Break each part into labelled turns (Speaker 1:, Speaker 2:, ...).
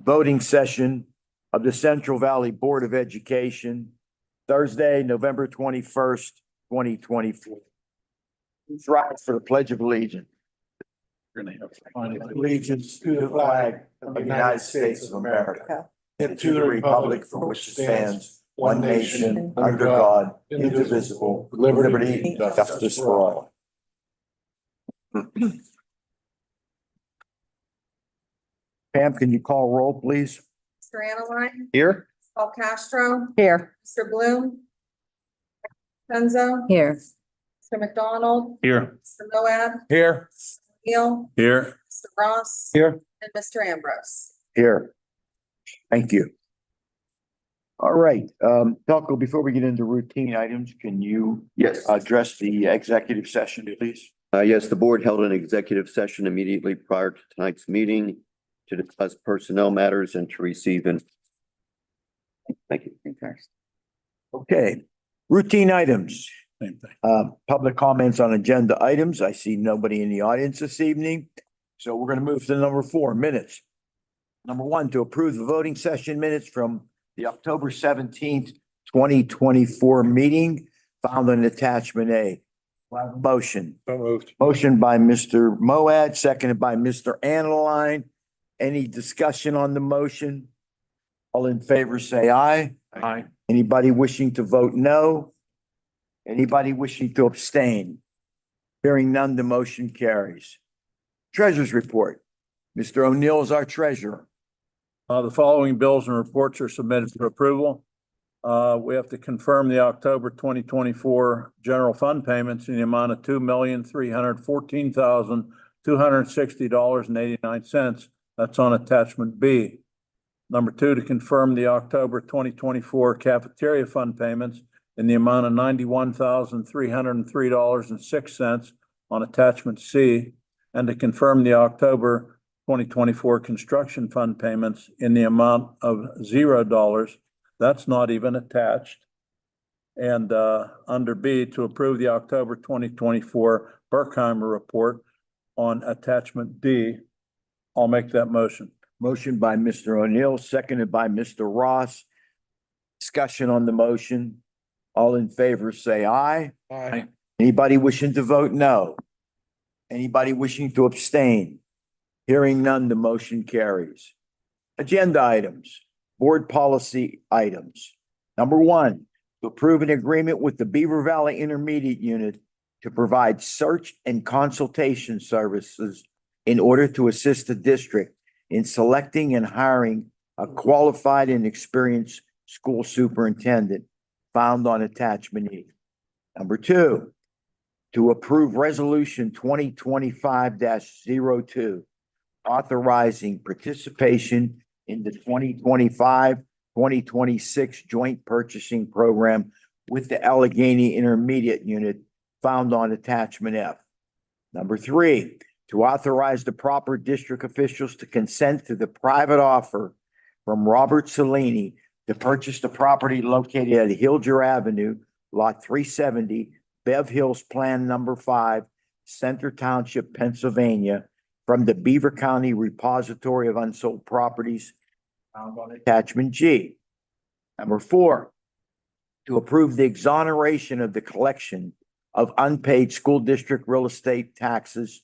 Speaker 1: voting session of the Central Valley Board of Education, Thursday, November 21st, 2024. Please rise for the Pledge of Allegiance. Allegiance to the flag of the United States of America and to the republic for which it stands, one nation, under God, indivisible, with liberty and justice for all. Pam, can you call roll, please?
Speaker 2: Mr. Analine,
Speaker 1: Here.
Speaker 2: Paul Castro,
Speaker 3: Here.
Speaker 2: Mr. Bloom, Penzo,
Speaker 3: Here.
Speaker 2: Mr. McDonald,
Speaker 4: Here.
Speaker 2: Mr. Moab,
Speaker 4: Here.
Speaker 2: Neal,
Speaker 4: Here.
Speaker 2: Mr. Ross,
Speaker 4: Here.
Speaker 2: and Mr. Ambrose.
Speaker 1: Here. Thank you. All right, Falco, before we get into routine items, can you address the executive session, please?
Speaker 5: Yes, the board held an executive session immediately prior to tonight's meeting to discuss personnel matters and to receive and thank you.
Speaker 1: Okay, routine items.
Speaker 4: Same thing.
Speaker 1: Public comments on agenda items. I see nobody in the audience this evening. So we're going to move to number 4, minutes. Number 1, to approve the voting session minutes from the October 17th, 2024 meeting found on attachment A. Motion.
Speaker 4: So moved.
Speaker 1: Motion by Mr. Moad, seconded by Mr. Analine. Any discussion on the motion? All in favor, say aye.
Speaker 4: Aye.
Speaker 1: Anybody wishing to vote no? Anybody wishing to abstain? Hearing none, the motion carries. Treasurer's report. Mr. O'Neill is our treasurer.
Speaker 4: The following bills and reports are submitted for approval. We have to confirm the October 2024 general fund payments in the amount of $2,314,260.89. That's on attachment B. Number 2, to confirm the October 2024 cafeteria fund payments in the amount of $91,303.06 on attachment C, and to confirm the October 2024 construction fund payments in the amount of $0. That's not even attached. And under B, to approve the October 2024 Berkheimer report on attachment D. I'll make that motion.
Speaker 1: Motion by Mr. O'Neill, seconded by Mr. Ross. Discussion on the motion. All in favor, say aye.
Speaker 4: Aye.
Speaker 1: Anybody wishing to vote no? Anybody wishing to abstain? Hearing none, the motion carries. Agenda items, board policy items. Number 1, to approve an agreement with the Beaver Valley Intermediate Unit to provide search and consultation services in order to assist the district in selecting and hiring a qualified and experienced school superintendent found on attachment E. Number 2, to approve resolution 2025-02, authorizing participation in the 2025-2026 joint purchasing program with the Allegheny Intermediate Unit found on attachment F. Number 3, to authorize the proper district officials to consent to the private offer from Robert Cellini to purchase the property located at Hilger Avenue, Lot 370, Bev Hills Plan Number 5, Center Township, Pennsylvania, from the Beaver County Repository of Unsold Properties found on attachment G. Number 4, to approve the exoneration of the collection of unpaid school district real estate taxes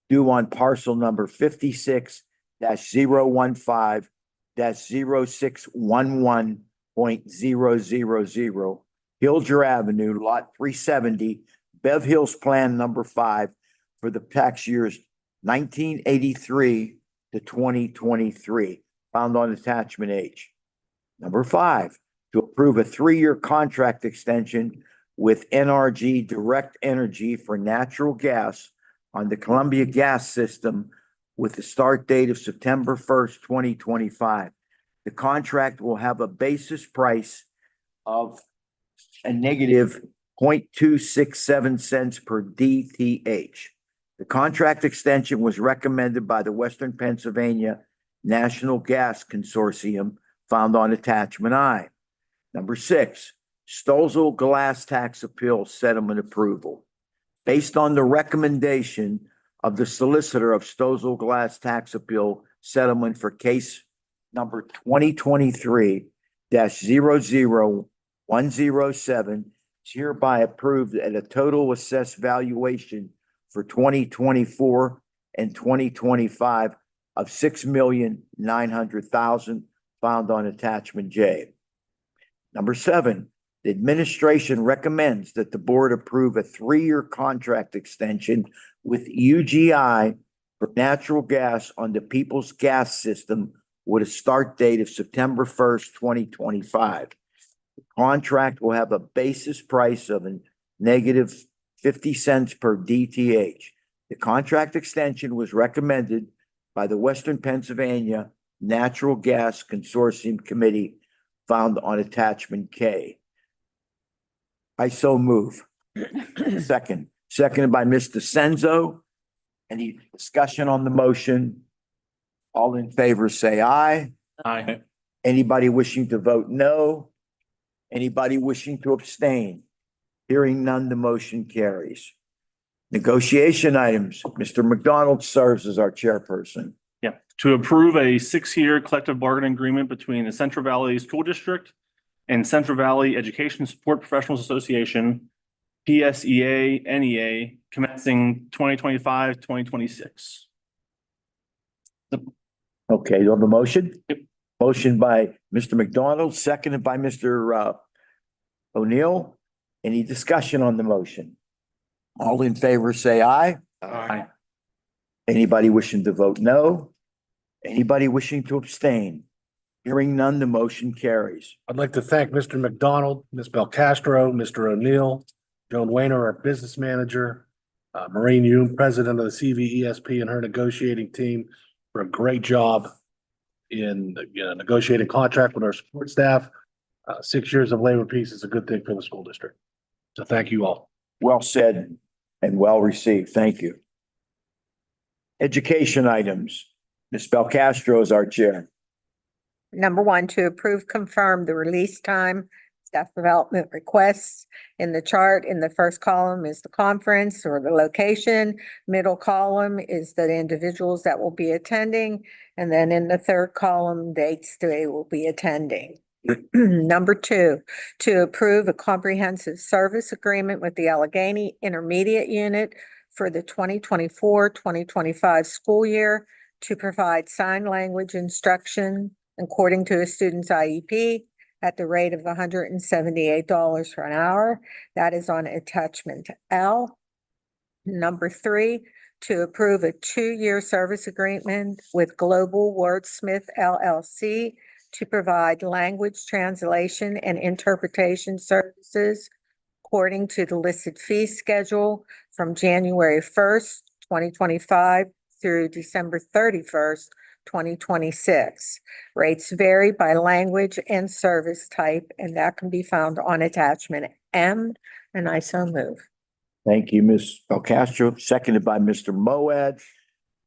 Speaker 1: due on parcel number 56-015-0611.000, Hilger Avenue, Lot 370, Bev Hills Plan Number 5 for the tax years 1983 to 2023, found on attachment H. Number 5, to approve a 3-year contract extension with NRG Direct Energy for natural gas on the Columbia Gas System with the start date of September 1st, 2025. The contract will have a basis price of a negative 0.267 cents per DTH. The contract extension was recommended by the Western Pennsylvania National Gas Consortium found on attachment I. Number 6, Stozel Glass Tax Appeal Settlement Approval. Based on the recommendation of the solicitor of Stozel Glass Tax Appeal Settlement for case number 2023-00107 is hereby approved at a total assessed valuation for 2024 and 2025 of $6,900,000 found on attachment J. Number 7, the administration recommends that the board approve a 3-year contract extension with UGI for natural gas on the Peoples Gas System with a start date of September 1st, 2025. The contract will have a basis price of a negative 50 cents per DTH. The contract extension was recommended by the Western Pennsylvania Natural Gas Consortium Committee found on attachment K. I so move. Seconded by Mr. Senzo. Any discussion on the motion? All in favor, say aye.
Speaker 3: Aye.
Speaker 1: Anybody wishing to vote no? Anybody wishing to abstain? Hearing none, the motion carries. Negotiation items. Mr. McDonald serves as our chairperson.
Speaker 3: Yeah, to approve a 6-year collective bargaining agreement between the Central Valley School District and Central Valley Education Support Professionals Association, PSEA, NEA, commencing 2025-2026.
Speaker 1: Okay, you have a motion?
Speaker 3: Yep.
Speaker 1: Motion by Mr. McDonald, seconded by Mr. O'Neill. Any discussion on the motion? All in favor, say aye.
Speaker 3: Aye.
Speaker 1: Anybody wishing to vote no? Anybody wishing to abstain? Hearing none, the motion carries.
Speaker 6: I'd like to thank Mr. McDonald, Ms. Belcastro, Mr. O'Neill, Joan Wayner, our business manager, Maureen Yoon, president of the CVESP and her negotiating team for a great job in negotiating contract with our support staff. 6 years of labor peace is a good thing for the school district. So thank you all.
Speaker 1: Well said and well received. Thank you. Education items. Ms. Belcastro is our chair.
Speaker 7: Number 1, to approve, confirm the release time, staff development requests. In the chart, in the first column is the conference or the location. Middle column is the individuals that will be attending. And then in the third column, dates they will be attending. Number 2, to approve a comprehensive service agreement with the Allegheny Intermediate Unit for the 2024-2025 school year to provide sign language instruction according to a student's IEP at the rate of $178 for an hour. That is on attachment L. Number 3, to approve a 2-year service agreement with Global Wordsmith LLC to provide language translation and interpretation services according to the listed fee schedule from January 1st, 2025 through December 31st, 2026. Rates vary by language and service type, and that can be found on attachment M, and I so move.
Speaker 1: Thank you, Ms. Belcastro, seconded by Mr. Moad.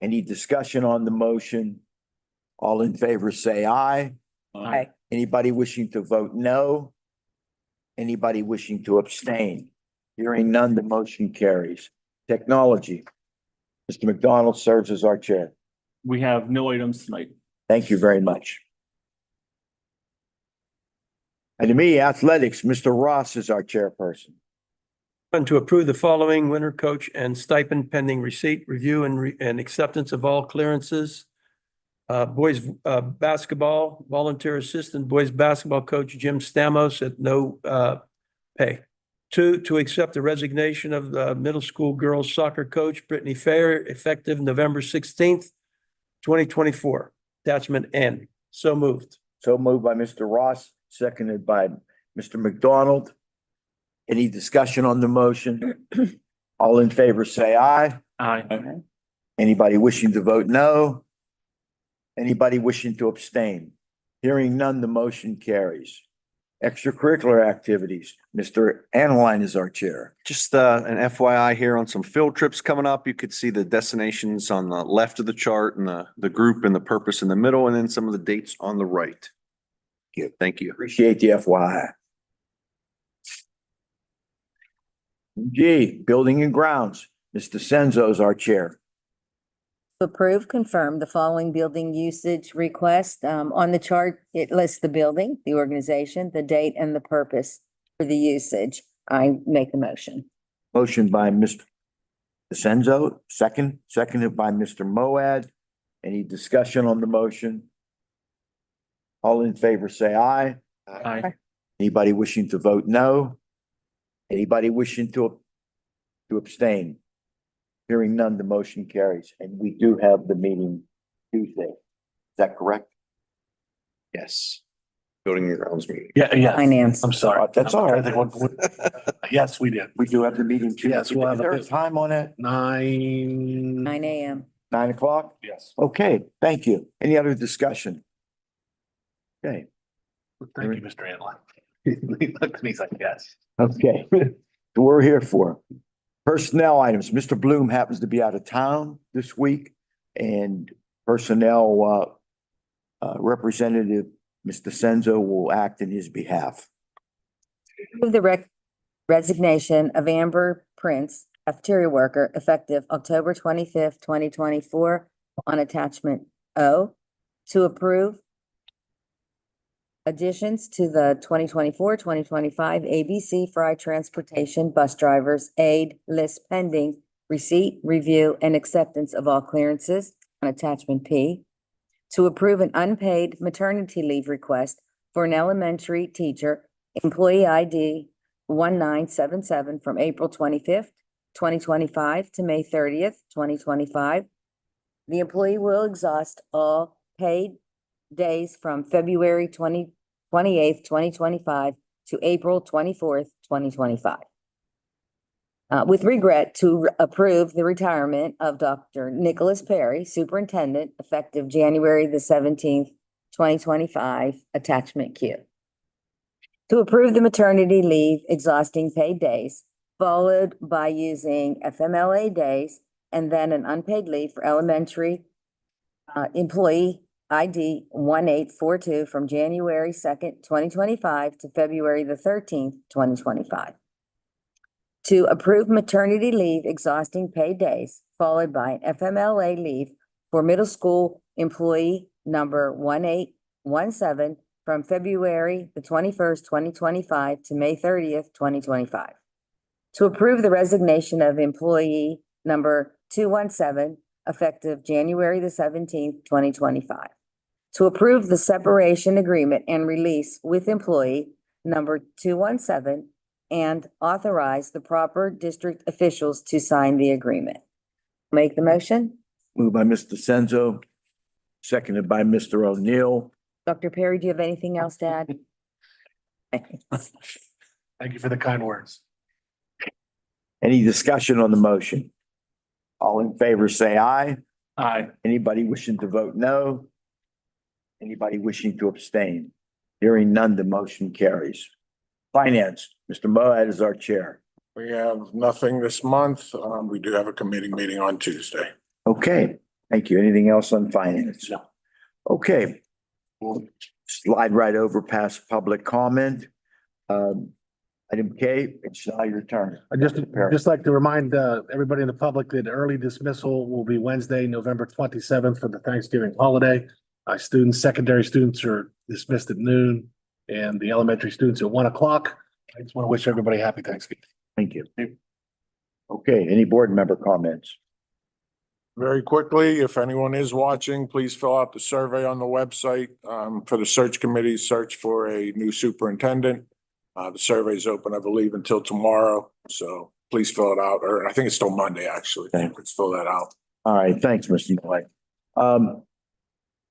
Speaker 1: Any discussion on the motion? All in favor, say aye.
Speaker 7: Aye.
Speaker 1: Anybody wishing to vote no? Anybody wishing to abstain? Hearing none, the motion carries. Technology. Mr. McDonald serves as our chair.
Speaker 3: We have no items tonight.
Speaker 1: Thank you very much. Item E, athletics. Mr. Ross is our chairperson.
Speaker 8: And to approve the following winter coach and stipend pending receipt, review and acceptance of all clearances. Boys basketball, volunteer assistant, boys basketball coach Jim Stamos at no pay. 2, to accept the resignation of the middle school girls soccer coach Brittany Fair effective November 16th, 2024. Attachment N. So moved.
Speaker 1: So moved by Mr. Ross, seconded by Mr. McDonald. Any discussion on the motion? All in favor, say aye.
Speaker 3: Aye.
Speaker 1: Anybody wishing to vote no? Anybody wishing to abstain? Hearing none, the motion carries. Extracurricular activities. Mr. Analine is our chair.
Speaker 9: Just an FYI here on some field trips coming up. You could see the destinations on the left of the chart and the group and the purpose in the middle, and then some of the dates on the right. Thank you.
Speaker 1: Appreciate the FYI. G, building and grounds. Mr. Senzo is our chair.
Speaker 10: Approve, confirm the following building usage request. On the chart, it lists the building, the organization, the date, and the purpose for the usage. I make the motion.
Speaker 1: Motion by Mr. DeCenzo, seconded by Mr. Moad. Any discussion on the motion? All in favor, say aye.
Speaker 3: Aye.
Speaker 1: Anybody wishing to vote no? Anybody wishing to abstain? Hearing none, the motion carries, and we do have the meeting Tuesday. Is that correct?
Speaker 9: Yes. Building and grounds meeting.
Speaker 6: Yeah.
Speaker 10: Finance.
Speaker 6: I'm sorry.
Speaker 1: That's all right.
Speaker 6: I'm trying to think what- Yes, we did.
Speaker 1: We do have the meeting Tuesday.
Speaker 6: Yes, we'll have
Speaker 1: Is
Speaker 6: a
Speaker 1: there a
Speaker 6: bit-
Speaker 1: time on it?
Speaker 6: 9.
Speaker 10: 9 a.m.
Speaker 1: 9 o'clock?
Speaker 6: Yes.
Speaker 1: Okay, thank you. Any other discussion? Okay,
Speaker 6: Thank you, Mr. Anlon. He looked at me, he's like, yes.
Speaker 1: okay. So we're here for personnel items. Mr. Bloom happens to be out of town this week and personnel representative, Mr. Senzo, will act in his behalf.
Speaker 10: Approve the resignation of Amber Prince, cafeteria worker, effective October 25th, 2024, on attachment O. To approve additions to the 2024-2025 ABC Fry Transportation Bus Drivers Aid List pending receipt, review, and acceptance of all clearances on attachment P. To approve an unpaid maternity leave request for an elementary teacher, employee ID 1977 from April 25th, 2025 to May 30th, 2025. The employee will exhaust all paid days from February 28th, 2025 to April 24th, 2025. With regret, to approve the retirement of Dr. Nicholas Perry, Superintendent, effective January the 17th, 2025, attachment Q. To approve the maternity leave exhausting paid days, followed by using FMLA days and then an unpaid leave for elementary employee ID 1842 from January 2nd, 2025 to February the 13th, 2025. To approve maternity leave exhausting paid days, followed by an FMLA leave for middle school employee number 1817 from February the 21st, 2025 to May 30th, 2025. To approve the resignation of employee number 217 effective January the 17th, 2025. To approve the separation agreement and release with employee number 217 and authorize the proper district officials to sign the agreement. Make the motion.
Speaker 1: Moved by Mr. Senzo, seconded by Mr. O'Neill.
Speaker 10: Dr. Perry, do you have anything else to add?
Speaker 6: Thank you for the kind words.
Speaker 1: Any discussion on the motion? All in favor, say aye.
Speaker 3: Aye.
Speaker 1: Anybody wishing to vote no? Anybody wishing to abstain? Hearing none, the motion carries. Finance, Mr. Moad is our chair.
Speaker 11: We have nothing this month. We do have a committee meeting on Tuesday.
Speaker 1: Okay, thank you. Anything else on finance?
Speaker 6: No.
Speaker 1: Okay. We'll slide right over past public comment. Item K, it's now your turn.
Speaker 6: I just like to remind everybody in the public that early dismissal will be Wednesday, November 27th for the Thanksgiving holiday. Students, secondary students are dismissed at noon and the elementary students at 1 o'clock. I just want to wish everybody happy Thanksgiving.
Speaker 1: Thank you. Okay, any board member comments?
Speaker 11: Very quickly, if anyone is watching, please fill out the survey on the website for the search committee, search for a new superintendent. The survey is open, I believe, until tomorrow, so please fill it out, or I think it's till Monday, actually.
Speaker 1: Okay.
Speaker 11: Let's fill that out.
Speaker 1: All right, thanks, Mr. Moad.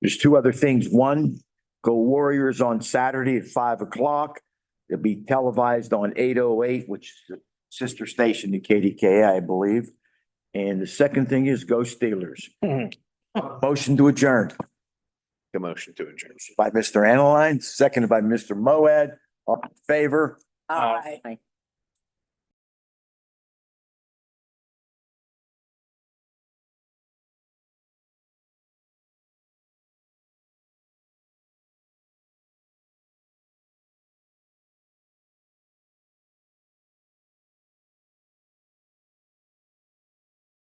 Speaker 1: There's two other things. One, Go Warriors on Saturday at 5 o'clock. It'll be televised on 808, which is the sister station to KDKA, I believe. And the second thing is Go Steelers. Motion to adjourn
Speaker 9: A motion to adjourn.
Speaker 1: by Mr. Analine, seconded by Mr. Moad. All in favor?
Speaker 10: Aye.